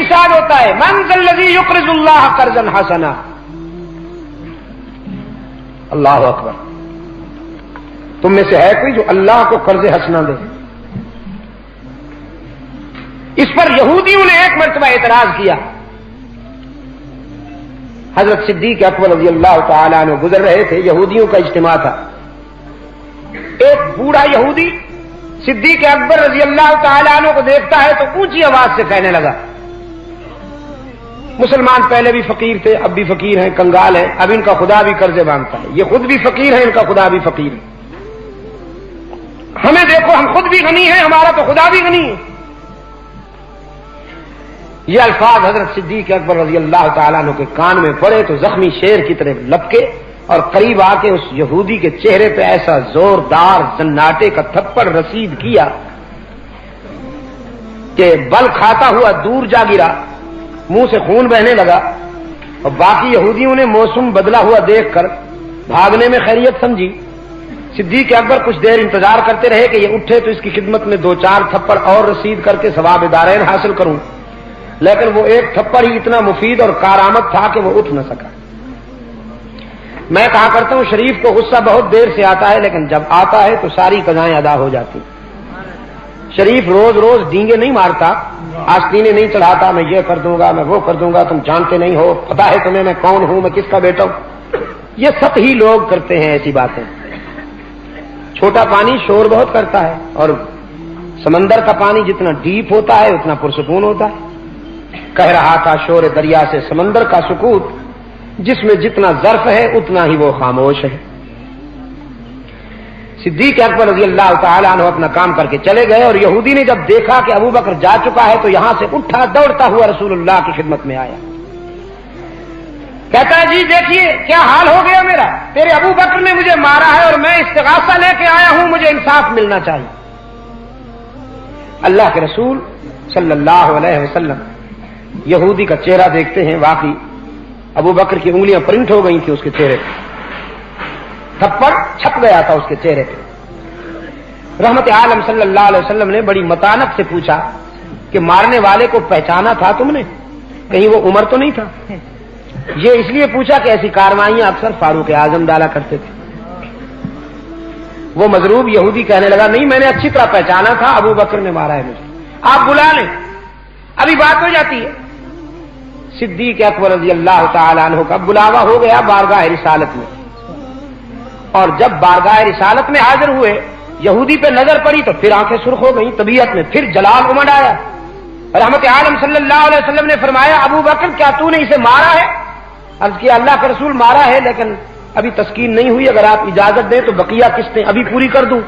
ارشاد ہوتا ہے من ذا الذی یقرض اللہ قرضا حسنا. اللہ اکبر. تم میں سے ہے کوئی جو اللہ کو قرض حسنا دے؟ اس پر یہودیوں نے ایک مرتبہ اعتراض کیا. حضرت صدیق اکبر رضی اللہ تعالیٰ عنہ گزر رہے تھے، یہودیوں کا اجتماع تھا. ایک بوڑھا یہودی صدیق اکبر رضی اللہ تعالیٰ عنہ کو دیکھتا ہے تو اونچی آواز سے کہنے لگا، مسلمان پہلے بھی فقیر تھے، اب بھی فقیر ہیں، کنگال ہیں، اب ان کا خدا بھی قرضے مانگتا ہے، یہ خود بھی فقیر ہے، ان کا خدا بھی فقیر ہے، ہمیں دیکھو ہم خود بھی غنی ہیں، ہمارا تو خدا بھی غنی ہے. یہ الفاظ حضرت صدیق اکبر رضی اللہ تعالیٰ عنہ کے کان میں پڑے تو زخمی شیر کی طرح لپکے اور قریب آ کے اس یہودی کے چہرے پہ ایسا زوردار زناٹے کا تھپڑ رسید کیا کہ بل کھاتا ہوا دور جا گرا، منہ سے خون بہنے لگا. اور باقی یہودیوں نے موسم بدلا ہوا دیکھ کر بھاگنے میں خیریت سمجھی. صدیق اکبر کچھ دیر انتظار کرتے رہے کہ یہ اٹھے تو اس کی خدمت میں 2-4 تھپڑ اور رسید کر کے ثواب دارین حاصل کروں، لیکن وہ ایک تھپڑ ہی اتنا مفید اور کارآمد تھا کہ وہ اٹھ نہ سکا. میں کہا کرتا ہوں شریف کو غصہ بہت دیر سے آتا ہے، لیکن جب آتا ہے تو ساری قضائیں ادا ہو جاتی. شریف روز روز ڈینگے نہیں مارتا، آستینے نہیں چڑھاتا، میں یہ کر دوں گا، میں وہ کر دوں گا، تم جانتے نہیں ہو، پتا ہے تمہیں میں کون ہوں، میں کس کا بیٹا ہوں. یہ سطحی لوگ کرتے ہیں ایسی باتیں. چھوٹا پانی شور بہت کرتا ہے، اور سمندر کا پانی جتنا ڈیپ ہوتا ہے اتنا پرسکون ہوتا ہے. کہہ رہا تھا شور دریا سے سمندر کا سکوت، جس میں جتنا ظرف ہے اتنا ہی وہ خاموش ہے. صدیق اکبر رضی اللہ تعالیٰ عنہ اپنا کام کر کے چلے گئے، اور یہودی نے جب دیکھا کہ ابو بکر جا چکا ہے تو یہاں سے اٹھا دوڑتا ہوا رسول اللہ کی خدمت میں آیا. کہتا ہے جی دیکھیے کیا حال ہو گیا میرا، تیرے ابو بکر نے مجھے مارا ہے اور میں استغاثہ لے کے آیا ہوں، مجھے انصاف ملنا چاہیے. اللہ کے رسول صلی اللہ علیہ وسلم یہودی کا چہرہ دیکھتے ہیں، واقعی ابو بکر کی انگلیاں پرنٹ ہو گئی تھی اس کے چہرے پہ، تھپڑ چھپ گیا تھا اس کے چہرے پہ. رحمت عالم صلی اللہ علیہ وسلم نے بڑی متانت سے پوچھا کہ مارنے والے کو پہچانا تھا تم نے؟ کہیں وہ عمر تو نہیں تھا؟ یہ اس لیے پوچھا کہ ایسی کارروائیاں اکثر فاروق اعظم ڈالا کرتے تھے. وہ مضروب یہودی کہنے لگا نہیں میں نے اچھی طرح پہچانا تھا، ابو بکر نے مارا ہے مجھے، آپ بلا لیں ابھی بات ہو جاتی ہے. صدیق اکبر رضی اللہ تعالیٰ عنہ کا بلاوا ہو گیا بارگاہ رسالت میں، اور جب بارگاہ رسالت میں حاضر ہوئے یہودی پہ نظر پڑی تو پھر آنکھیں سرخ ہو گئیں، طبیعت میں پھر جلال امڑ آیا. رحمت عالم صلی اللہ علیہ وسلم نے فرمایا ابو بکر کیا تو نے اسے مارا ہے؟ عرض کیا اللہ کا رسول مارا ہے لیکن ابھی تسکین نہیں ہوئی، اگر آپ اجازت دیں تو بقیہ قسطیں ابھی پوری کر دوں.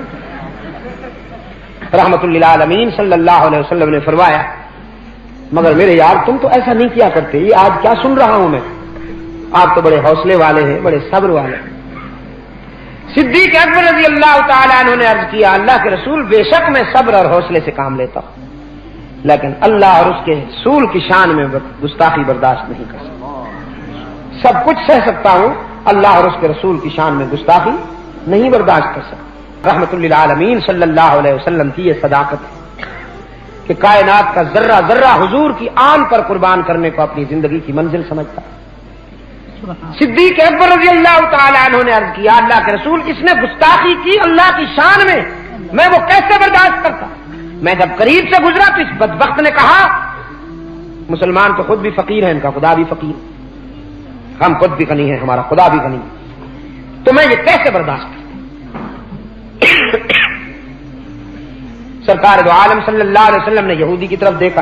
رحمت للعالمین صلی اللہ علیہ وسلم نے فرمایا مگر میرے یار تم تو ایسا نہیں کیا کرتے، یہ آج کیا سن رہا ہوں میں، آپ تو بڑے حوصلے والے ہیں، بڑے صبر والے ہیں. صدیق اکبر رضی اللہ تعالیٰ عنہ نے عرض کیا اللہ کے رسول بے شک میں صبر اور حوصلے سے کام لیتا ہوں، لیکن اللہ اور اس کے رسول کی شان میں گستاخی برداشت نہیں کر سکتا. سب کچھ سہ سکتا ہوں، اللہ اور اس کے رسول کی شان میں گستاخی نہیں برداشت کر سکتا. رحمت للعالمین صلی اللہ علیہ وسلم کی یہ صداقت ہے کہ کائنات کا ذرہ ذرہ حضور کی آن پر قربان کرنے کو اپنی زندگی کی منزل سمجھتا. صدیق اکبر رضی اللہ تعالیٰ عنہ نے عرض کیا اللہ کے رسول اس نے گستاخی کی اللہ کی شان میں وہ کیسے برداشت کرتا. میں جب قریب سے گزرا تو اس بدبخت نے کہا مسلمان تو خود بھی فقیر ہیں، ان کا خدا بھی فقیر، ہم خود بھی غنی ہیں، ہمارا خدا بھی غنی، تو میں یہ کیسے برداشت کرتا. سرکار دو عالم صلی اللہ علیہ وسلم نے یہودی کی طرف دیکھا،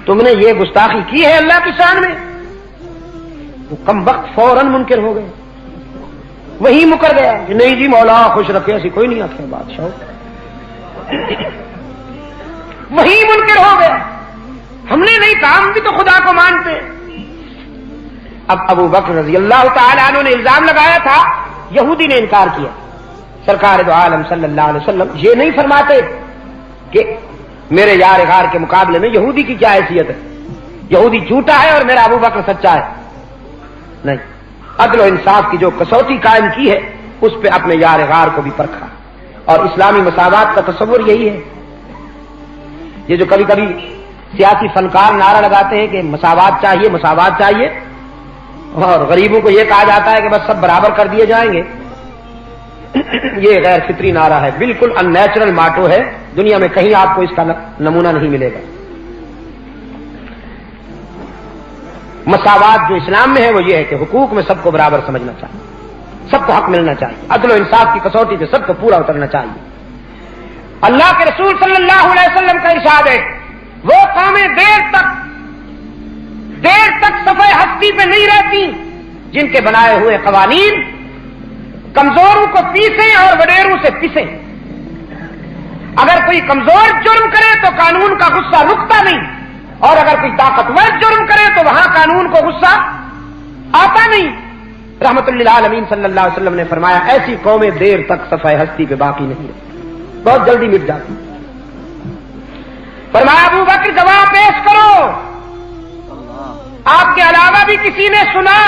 تم نے یہ گستاخی کی ہے اللہ کی شان میں؟ وہ کم وقت فوراً منکر ہو گئے، وہی مکر گیا کہ نہیں جی مولا خوش رکھے، ایسی کوئی نہیں آتا بادشاہ، وہی منکر ہو گیا، ہم نے نہیں کہا، ہم بھی تو خدا کو مانتے. اب ابو بکر رضی اللہ تعالیٰ عنہ نے الزام لگایا تھا، یہودی نے انکار کیا. سرکار دو عالم صلی اللہ علیہ وسلم یہ نہیں فرماتے کہ میرے یار غار کے مقابلے میں یہودی کی کیا حیثیت ہے، یہودی جھوٹا ہے اور میرا ابو بکر سچا ہے. نہیں، عدل و انصاف کی جو کسوٹی قائم کی ہے اس پہ اپنے یار غار کو بھی پرکھا، اور اسلامی مساوات کا تصور یہی ہے. یہ جو کبھی کبھی سیاسی فنکار نعرہ لگاتے ہیں کہ مساوات چاہیے مساوات چاہیے، اور غریبوں کو یہ کہا جاتا ہے کہ بس سب برابر کر دیے جائیں گے. یہ غیر فطری نعرہ ہے، بالکل ان نیچرل ماٹو ہے، دنیا میں کہیں آپ کو اس کا نمونہ نہیں ملے گا. مساوات جو اسلام میں ہے وہ یہ ہے کہ حقوق میں سب کو برابر سمجھنا چاہیے، سب کو حق ملنا چاہیے، عدل و انصاف کی کسوٹی پہ سب کو پورا اترنا چاہیے. اللہ کے رسول صلی اللہ علیہ وسلم کا ارشاد ہے وہ قومیں دیر تک صفحہ ہستی پہ نہیں رہتی جن کے بنائے ہوئے قوانین کمزوروں کو پیسیں اور وڈیروں سے پسیں. اگر کوئی کمزور جرم کرے تو قانون کا غصہ رکتا نہیں، اور اگر کوئی طاقتور جرم کرے تو وہاں قانون کو غصہ آتا نہیں. رحمت للعالمین صلی اللہ علیہ وسلم نے فرمایا ایسی قومیں دیر تک صفحہ ہستی پہ باقی نہیں رہتی، بہت جلدی مٹ جاتی. فرمایا ابو بکر جواب پیش کرو، آپ کے علاوہ بھی کسی نے سنا؟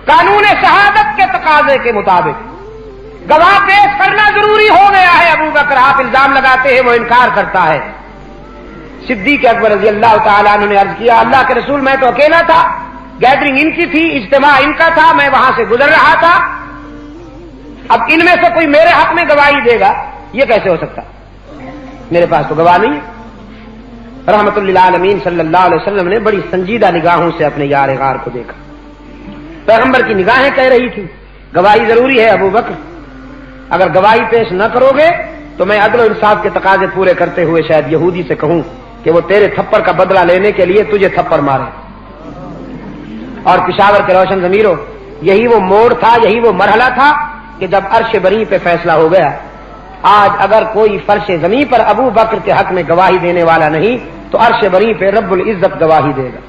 قانون شہادت کے تقاضے کے مطابق گواہ پیش کرنا ضروری ہو گیا ہے. ابو بکر آپ الزام لگاتے ہیں وہ انکار کرتا ہے. صدیق اکبر رضی اللہ تعالیٰ عنہ نے عرض کیا اللہ کے رسول میں تو اکیلا تھا، گیدرنگ ان کی تھی، اجتماع ان کا تھا، میں وہاں سے گزر رہا تھا، اب ان میں سے کوئی میرے حق میں گواہی دے گا یہ کیسے ہو سکتا؟ میرے پاس تو گواہ نہیں. رحمت للعالمین صلی اللہ علیہ وسلم نے بڑی سنجیدہ نگاہوں سے اپنے یار غار کو دیکھا. پیغمبر کی نگاہیں کہہ رہی تھی گواہی ضروری ہے ابو بکر، اگر گواہی پیش نہ کرو گے تو میں عدل و انصاف کے تقاضے پورے کرتے ہوئے شاید یہودی سے کہوں کہ وہ تیرے تھپڑ کا بدلہ لینے کے لیے تجھے تھپڑ مارے. اور پشاور کے روشن ضمیروں، یہی وہ موڑ تھا، یہی وہ مرحلہ تھا کہ جب عرش بری پہ فیصلہ ہو گیا. آج اگر کوئی فرش زمین پر ابو بکر کے حق میں گواہی دینے والا نہیں تو عرش بری پہ رب العزت گواہی دے گا.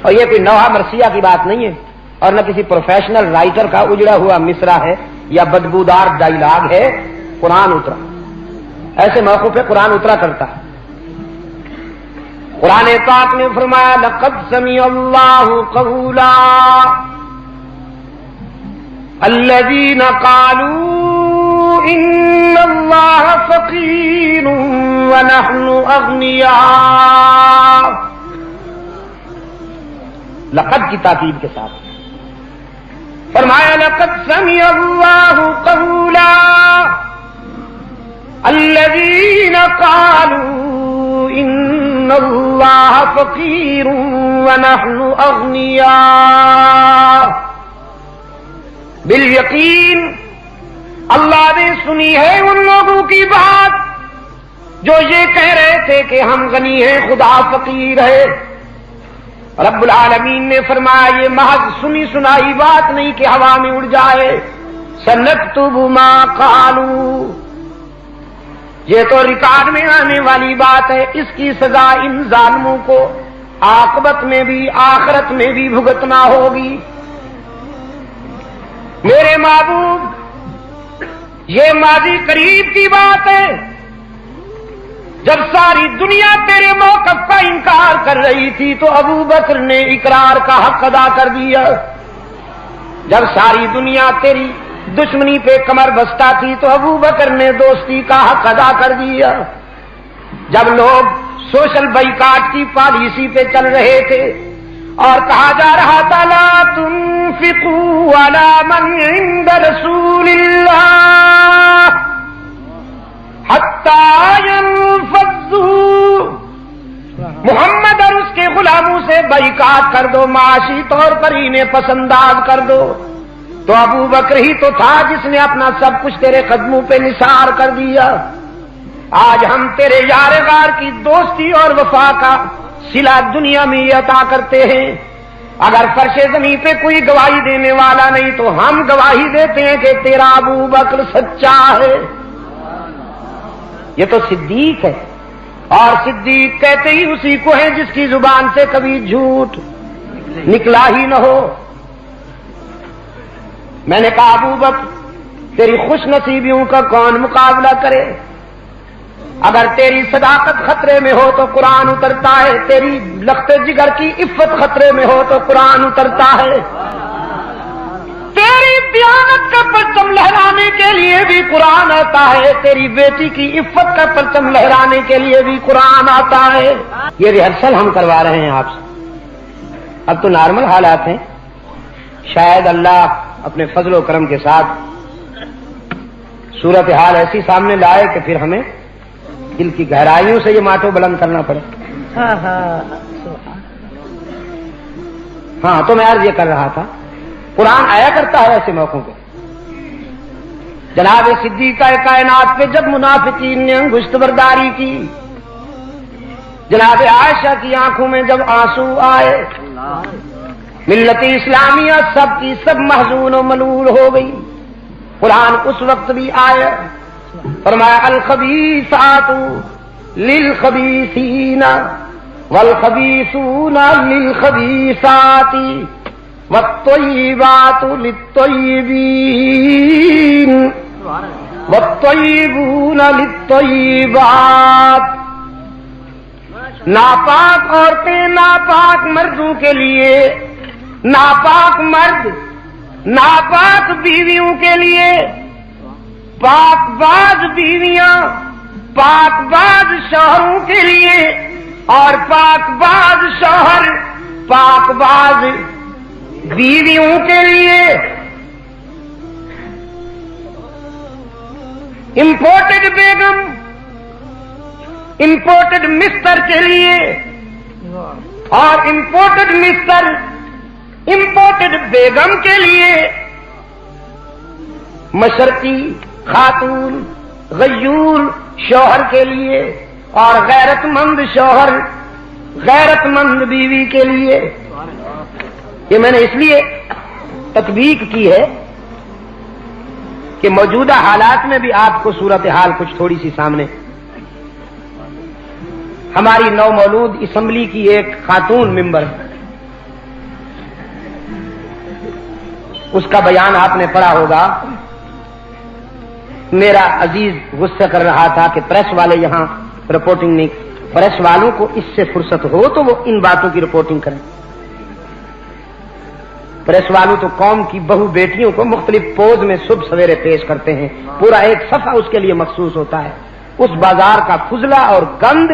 اور یہ کوئی نوحہ مرثیہ کی بات نہیں ہے، اور نہ کسی پروفیشنل رائٹر کا اجڑا ہوا مصرع ہے یا بدبودار ڈائیلاگ ہے. قرآن اترا، ایسے موقع پہ قرآن اترا کرتا ہے. قرآن پاک نے فرمایا لقد سمع اللہ قولا الذین قالوا ان اللہ فقیر ونحن اغنیاء. لقد کی تاکید کے ساتھ فرمایا لقد سمع اللہ قولا الذین قالوا ان اللہ فقیر ونحن اغنیاء. بالیقین اللہ نے سنی ہے ان لوگوں کی بات جو یہ کہہ رہے تھے کہ ہم غنی ہیں خدا فقیر ہے. رب العالمین نے فرمایا یہ محض سنی سنائی بات نہیں کہ ہوا میں اڑ جائے. سنکتب ما قالوا، یہ تو ریکارڈ میں آنے والی بات ہے. اس کی سزا ان ظالموں کو عاقبت میں بھی آخرت میں بھی بھگتنا ہوگی. میرے محبوب یہ ماضی قریب کی بات ہے جب ساری دنیا تیرے موقف کا انکار کر رہی تھی تو ابو بکر نے اقرار کا حق ادا کر دیا. جب ساری دنیا تیری دشمنی پہ کمر بستہ تھی تو ابو بکر نے دوستی کا حق ادا کر دیا. جب لوگ سوشل بائیکاٹ کی پالیسی پہ چل رہے تھے اور کہا جا رہا تھا لا تنفقوا علی من عند رسول اللہ حتی ينفضوا، محمد اور اس کے غلاموں سے بائیکاٹ کر دو، معاشی طور پر انہیں پسنداز کر دو. تو ابو بکر ہی تو تھا جس نے اپنا سب کچھ تیرے قدموں پہ نثار کر دیا. آج ہم تیرے یار غار کی دوستی اور وفا کا صلہ دنیا میں یہ عطا کرتے ہیں. اگر فرش زمین پہ کوئی گواہی دینے والا نہیں تو ہم گواہی دیتے ہیں کہ تیرا ابو بکر سچا ہے. یہ تو صدیق ہے، اور صدیق کہتے ہی اسی کو ہے جس کی زبان سے کبھی جھوٹ نکلا ہی نہ ہو. میں نے کہا ابو بکر تیری خوش نصیبیوں کا کون مقابلہ کرے؟ اگر تیری صداقت خطرے میں ہو تو قرآن اترتا ہے، تیری لخت جگر کی عفت خطرے میں ہو تو قرآن اترتا ہے، تیری دیانت کا پرچم لہرانے کے لیے بھی قرآن آتا ہے، تیری بیٹی کی عفت کا پرچم لہرانے کے لیے بھی قرآن آتا ہے۔ یہ ریہرسل ہم کروا رہے ہیں آپ سے۔ اب تو نارمل حالات ہیں، شاید اللہ اپنے فضل و کرم کے ساتھ صورتحال ایسی سامنے لائے کہ پھر ہمیں دل کی گہرائیوں سے یہ ماتو بلند کرنا پڑے۔ ہاں تو میں عرض یہ کر رہا تھا، قرآن آیا کرتا ہے ایسے موقعوں پہ۔ جناب صدیقہ کائنات پہ جب منافقین نے انگشت برداری کی، جناب عائشہ کی آنکھوں میں جب آنسو آئے، ملت اسلامیہ سب کی سب محزون و ملول ہو گئی۔ قرآن اس وقت بھی آیا، فرمایا الخبیثات للخبیثین والخبیثون للخبیثات والطیبات للطیبین والطیبون للطیبات۔ ناپاک عورتیں ناپاک مردوں کے لیے، ناپاک مرد ناپاک بیویوں کے لیے، پاک باز بیویاں پاک باز شوہروں کے لیے، اور پاک باز شوہر پاک باز بیویوں کے لیے۔ امپورٹڈ بیگم امپورٹڈ مستر کے لیے، اور امپورٹڈ مستر امپورٹڈ بیگم کے لیے۔ مشرقی خاتون غیور شوہر کے لیے، اور غیرت مند شوہر غیرت مند بیوی کے لیے۔ یہ میں نے اس لیے تطبیق کی ہے کہ موجودہ حالات میں بھی آپ کو صورتحال کچھ تھوڑی سی سامنے۔ ہماری نو مولود اسمبلی کی ایک خاتون ممبر، اس کا بیان آپ نے پڑھا ہوگا۔ میرا عزیز غصہ کر رہا تھا کہ پریس والے یہاں رپورٹنگ نہیں، پریس والوں کو اس سے فرصت ہو تو وہ ان باتوں کی رپورٹنگ کریں۔ پریس والوں تو قوم کی بہو بیٹیوں کو مختلف پوز میں صبح سویرے پیش کرتے ہیں، پورا ایک صفحہ اس کے لیے مخصوص ہوتا ہے۔ اس بازار کا فضلہ اور گند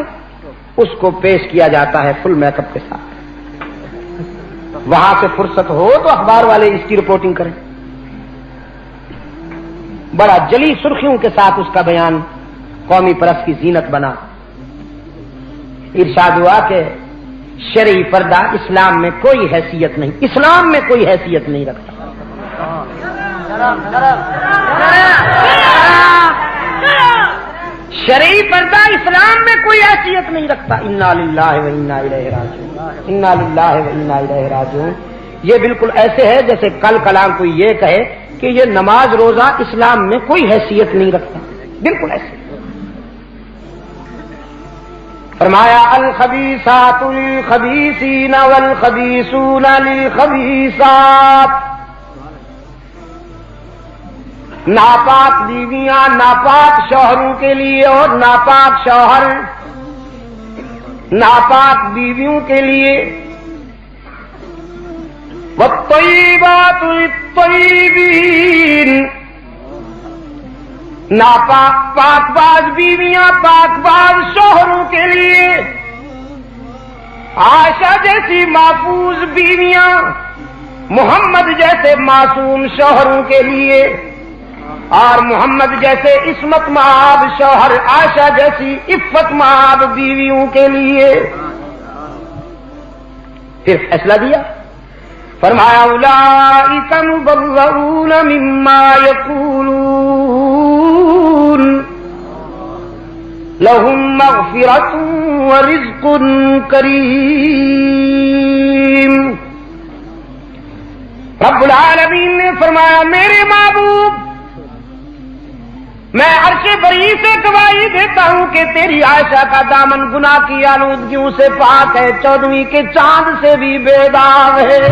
اس کو پیش کیا جاتا ہے فل میک اپ کے ساتھ۔ وہاں سے فرصت ہو تو اخبار والے اس کی رپورٹنگ کریں۔ بڑا جلی سرخیوں کے ساتھ اس کا بیان قومی پرس کی زینت بنا۔ ارشاد ہوا کہ شرعی پردہ اسلام میں کوئی حیثیت نہیں، اسلام میں کوئی حیثیت نہیں رکھتا۔ شرعی پردہ اسلام میں کوئی حیثیت نہیں رکھتا۔ انا للہ و انا الیہ راجعون، انا للہ و انا الیہ راجعون۔ یہ بالکل ایسے ہے جیسے کل کلام کوئی یہ کہے کہ یہ نماز روزہ اسلام میں کوئی حیثیت نہیں رکھتا، بالکل ایسے۔ فرمایا الخبیثات للخبیثین والخبیثون للخبیثات۔ ناپاک بیویاں ناپاک شوہروں کے لیے، اور ناپاک شوہر ناپاک بیویوں کے لیے۔ والطیبات للطیبین۔ ناپاک پاک باز بیویاں پاک باز شوہروں کے لیے۔ عائشہ جیسی محفوظ بیویاں محمد جیسے معصوم شوہروں کے لیے، اور محمد جیسے عصمت مآب شوہر عائشہ جیسی عفت مآب بیویوں کے لیے۔ پھر فیصلہ دیا، فرمایا اولئک مبرؤون مما یقولون لهم مغفرۃ ورزق کریم۔ رب العالمین نے فرمایا میرے محبوب، میں عرش بری سے گواہی دیتا ہوں کہ تیری عائشہ کا دامن گناہ کی آلودگیوں سے پاک ہے، 14ویں کے چاند سے بھی بے داغ ہے۔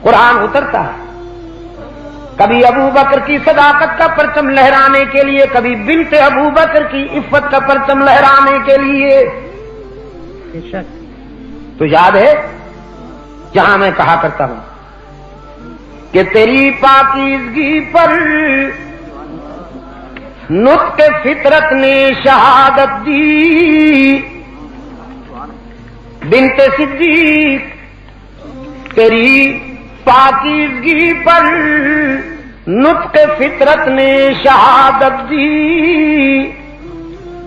قرآن اترتا ہے کبھی ابو بکر کی صداقت کا پرچم لہرانے کے لیے، کبھی بنت ابو بکر کی عفت کا پرچم لہرانے کے لیے۔ تو یاد ہے جہاں میں کہا کرتا ہوں کہ تیری پاکیزگی پر نطق فطرت نے شہادت دی، بنت صدیق تیری پاکیزگی پر نطق فطرت نے شہادت دی،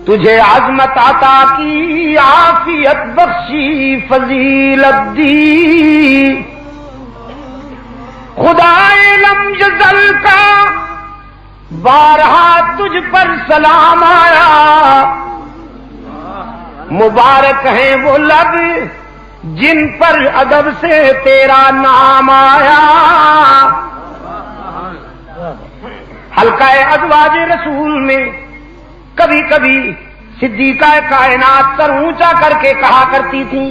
تجھے عظمت عطا کی عافیت بخشی فضیلت دی، خدائے لم یزل کا بارہا تجھ پر سلام آیا، مبارک ہیں وہ لب جن پر ادب سے تیرا نام آیا۔ حلقہ ازواج رسول میں کبھی کبھی صدیقہ کائنات سر اونچا کر کے کہا کرتی تھی،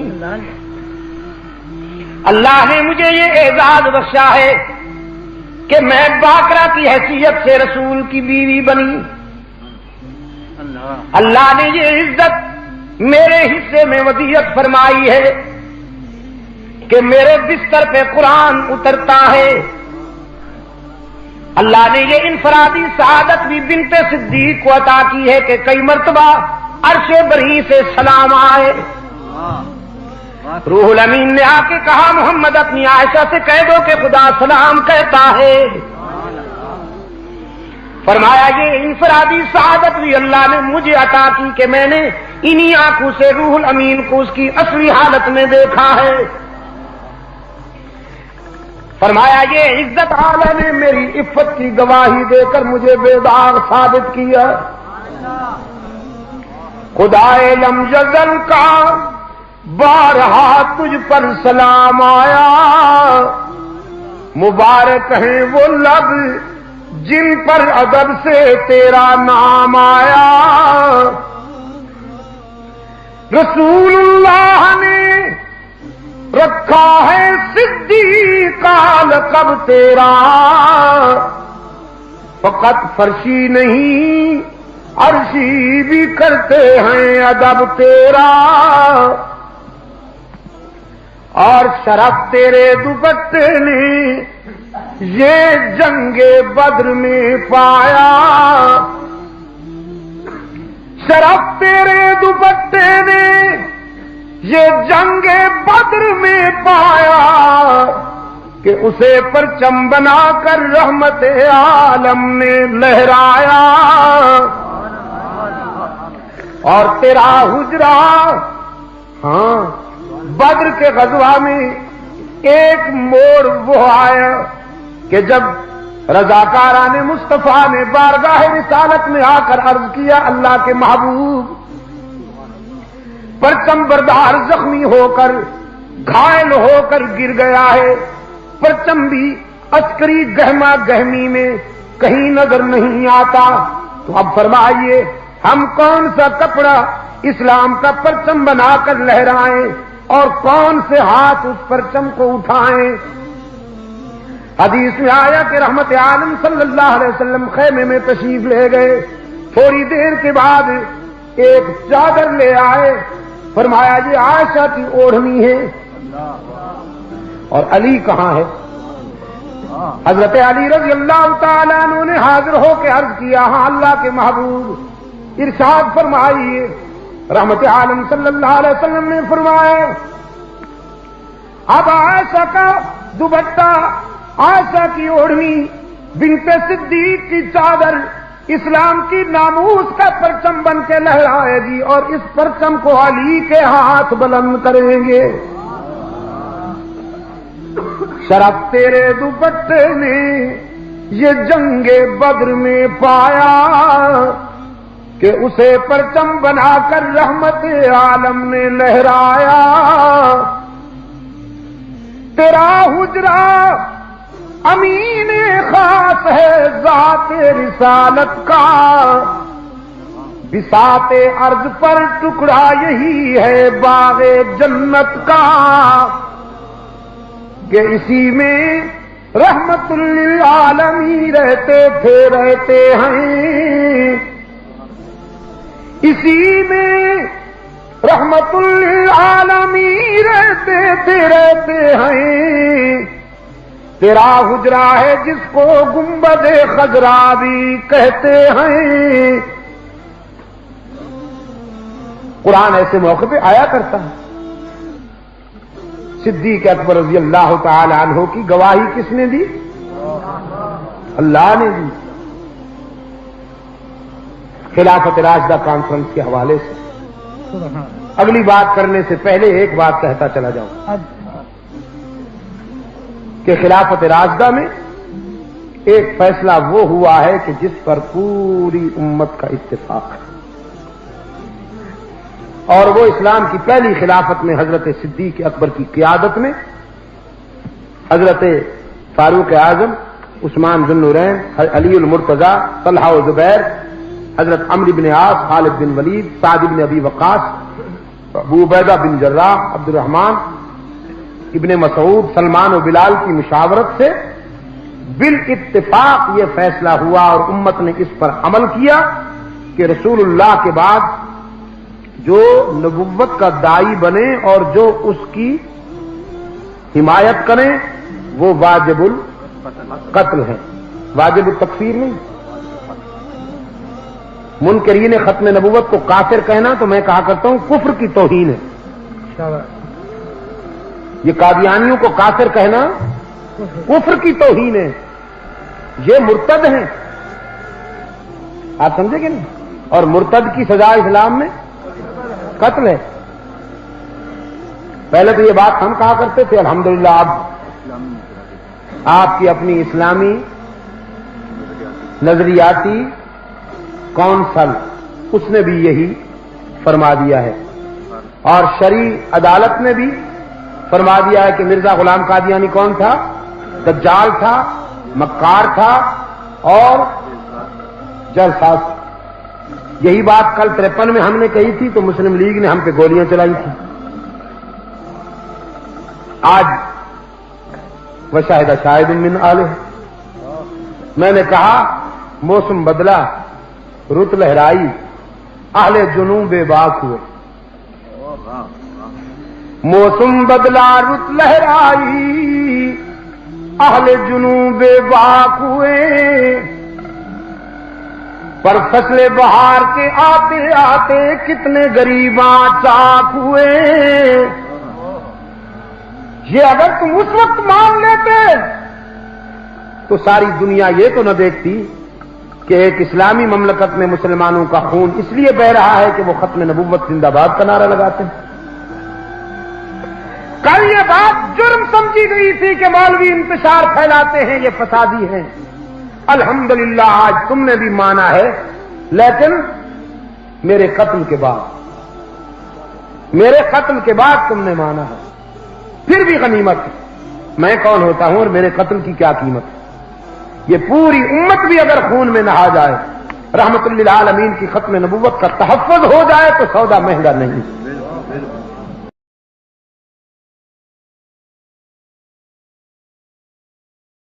اللہ نے مجھے یہ اعزاز بخشا ہے کہ میں باقرہ کی حیثیت سے رسول کی بیوی بنی، اللہ نے یہ عزت میرے حصے میں ودیعت فرمائی ہے کہ میرے بستر پہ قرآن اترتا ہے، اللہ نے یہ انفرادی سعادت بھی بنت صدیق کو عطا کی ہے کہ کئی مرتبہ عرش بری سے سلام آئے۔ روح الامین نے آ کے کہا محمد اپنی عائشہ سے کہہ دو کہ خدا سلام کہتا ہے، فرمایا یہ انفرادی سعادت بھی اللہ نے مجھے عطا کی کہ میں نے انہی آنکھوں سے روح الامین کو اس کی اصلی حالت میں دیکھا ہے۔ فرمایا یہ عزت اعلیٰ نے میری عفت کی گواہی دے کر مجھے بے داغ ثابت کیا۔ خدائے لم یزل کا بارہا تجھ پر سلام آیا، مبارک ہیں وہ لب جن پر ادب سے تیرا نام آیا۔ رسول اللہ نے رکھا ہے صدیق کا لقب تیرا، فقط فرشی نہیں عرشی بھی کرتے ہیں ادب تیرا، اور شرف تیرے دوپٹے نے یہ جنگ بدر میں پایا، شرف تیرے دوپٹے نے یہ جنگ بدر میں پایا کہ اسے پرچم بنا کر رحمت عالم نے لہرایا، اور تیرا حجرہ ہاں بدر کے غزوہ میں ایک موڑ وہ آیا کہ جب رضاکاران مصطفیٰ نے بارگاہ رسالت میں آ کر عرض کیا اللہ کے محبوب پرچم بردار زخمی ہو کر گھائل ہو کر گر گیا ہے، پرچم بھی عسکری گہما گہمی میں کہیں نظر نہیں آتا، تو اب فرمائیے ہم کون سا کپڑا اسلام کا پرچم بنا کر لہرائیں اور کون سے ہاتھ اس پرچم کو اٹھائیں۔ حدیث میں آیا کہ رحمت عالم صلی اللہ علیہ وسلم خیمے میں تشریف لے گئے، تھوڑی دیر کے بعد ایک چادر لے آئے، فرمایا یہ عائشہ کی اوڑھنی ہے، اور علی کہاں ہے؟ حضرت علی رضی اللہ تعالیٰ عنہ نے حاضر ہو کے عرض کیا ہاں اللہ کے محبوب ارشاد فرمائیے۔ رحمت عالم صلی اللہ علیہ وسلم نے فرمایا اب عائشہ کا دوپٹہ، عائشہ کی اوڑھنی، بنت صدیق کی چادر اسلام کی ناموس کا پرچم بن کے لہرائے گی، اور اس پرچم کو علی کے ہاتھ بلند کریں گے۔ شرف تیرے دوپٹے نے یہ جنگ بدر میں پایا کہ اسے پرچم بنا کر رحمت عالم نے لہرایا۔ تیرا حجرہ امین خاص ہے ذات رسالت کا، بساط عرض پر ٹکڑا یہی ہے باغ جنت کا، کہ اسی میں رحمت للعالمین رہتے ہیں، اسی میں رحمت للعالمین رہتے ہیں، تیرا حجرہ ہے جس کو گنبد خضرا بھی کہتے ہیں۔ قرآن ایسے موقع پہ آیا کرتا ہے۔ صدیق اکبر رضی اللہ تعالی عنہ کی گواہی کس نے دی؟ اللہ نے دی۔ خلافت راشدہ کانفرنس کے حوالے سے اگلی بات کرنے سے پہلے ایک بات کہتا چلا جاؤں کہ خلافت راشدہ میں ایک فیصلہ وہ ہوا ہے کہ جس پر پوری امت کا اتفاق ہے، اور وہ اسلام کی پہلی خلافت میں حضرت صدیق اکبر کی قیادت میں حضرت فاروق اعظم، عثمان ذو النورین، علی المرتضی، طلحہ و زبیر، حضرت عمرو بن عاص، خالد بن ولید، سعد بن ابی وقاص، ابو عبیدہ بن جراح، عبد الرحمن ابن مسعود، سلمان و بلال کی مشاورت سے بالاتفاق یہ فیصلہ ہوا اور امت نے اس پر عمل کیا کہ رسول اللہ کے بعد جو نبوت کا داعی بنے اور جو اس کی حمایت کریں وہ واجب القتل ہے، واجب التکفیر نہیں۔ منکرین ختم نبوت کو کافر کہنا تو میں کہا کرتا ہوں کفر کی توہین ہے۔ یہ قادیانیوں کو کافر کہنا کفر کی توہین ہے، یہ مرتد ہیں، آپ سمجھے کہ نہیں؟ اور مرتد کی سزا اسلام میں قتل ہے۔ پہلے تو یہ بات ہم کہا کرتے تھے، الحمدللہ آپ کی اپنی اسلامی نظریاتی کونسل اس نے بھی یہی فرما دیا ہے، اور شرعی عدالت نے بھی فرما دیا ہے کہ مرزا غلام قادیانی کون تھا؟ دجال تھا، مکار تھا اور جلساز۔ یہی بات کل 53 میں ہم نے کہی تھی تو مسلم لیگ نے ہم پہ گولیاں چلائی تھی۔ آج وشاہد شاہد من آلہ، میں نے کہا موسم بدلا، رت لہرائی، اہل جنوں بے باک ہوئے۔ موسم بدلا رت لہرائی، اہل جنوں بے باک ہوئے، پر فصل بہار کے آتے آتے کتنے غریباں چاک ہوئے۔ یہ اگر تم اس وقت مان لیتے تو ساری دنیا یہ تو نہ دیکھتی کہ ایک اسلامی مملکت میں مسلمانوں کا خون اس لیے بہ رہا ہے کہ وہ ختم نبوت زندہ باد کا نعرہ لگاتے ہیں۔ کل یہ بات جرم سمجھی گئی تھی کہ مولوی انتشار پھیلاتے ہیں، یہ فسادی ہیں۔ الحمدللہ آج تم نے بھی مانا ہے، لیکن میرے قتل کے بعد تم نے مانا ہے، پھر بھی غنیمت ہے۔ میں کون ہوتا ہوں اور میرے قتل کی کیا قیمت ہے؟ یہ پوری امت بھی اگر خون میں نہا جائے، رحمت للعالمین کی ختم نبوت کا تحفظ ہو جائے تو سودا مہنگا نہیں۔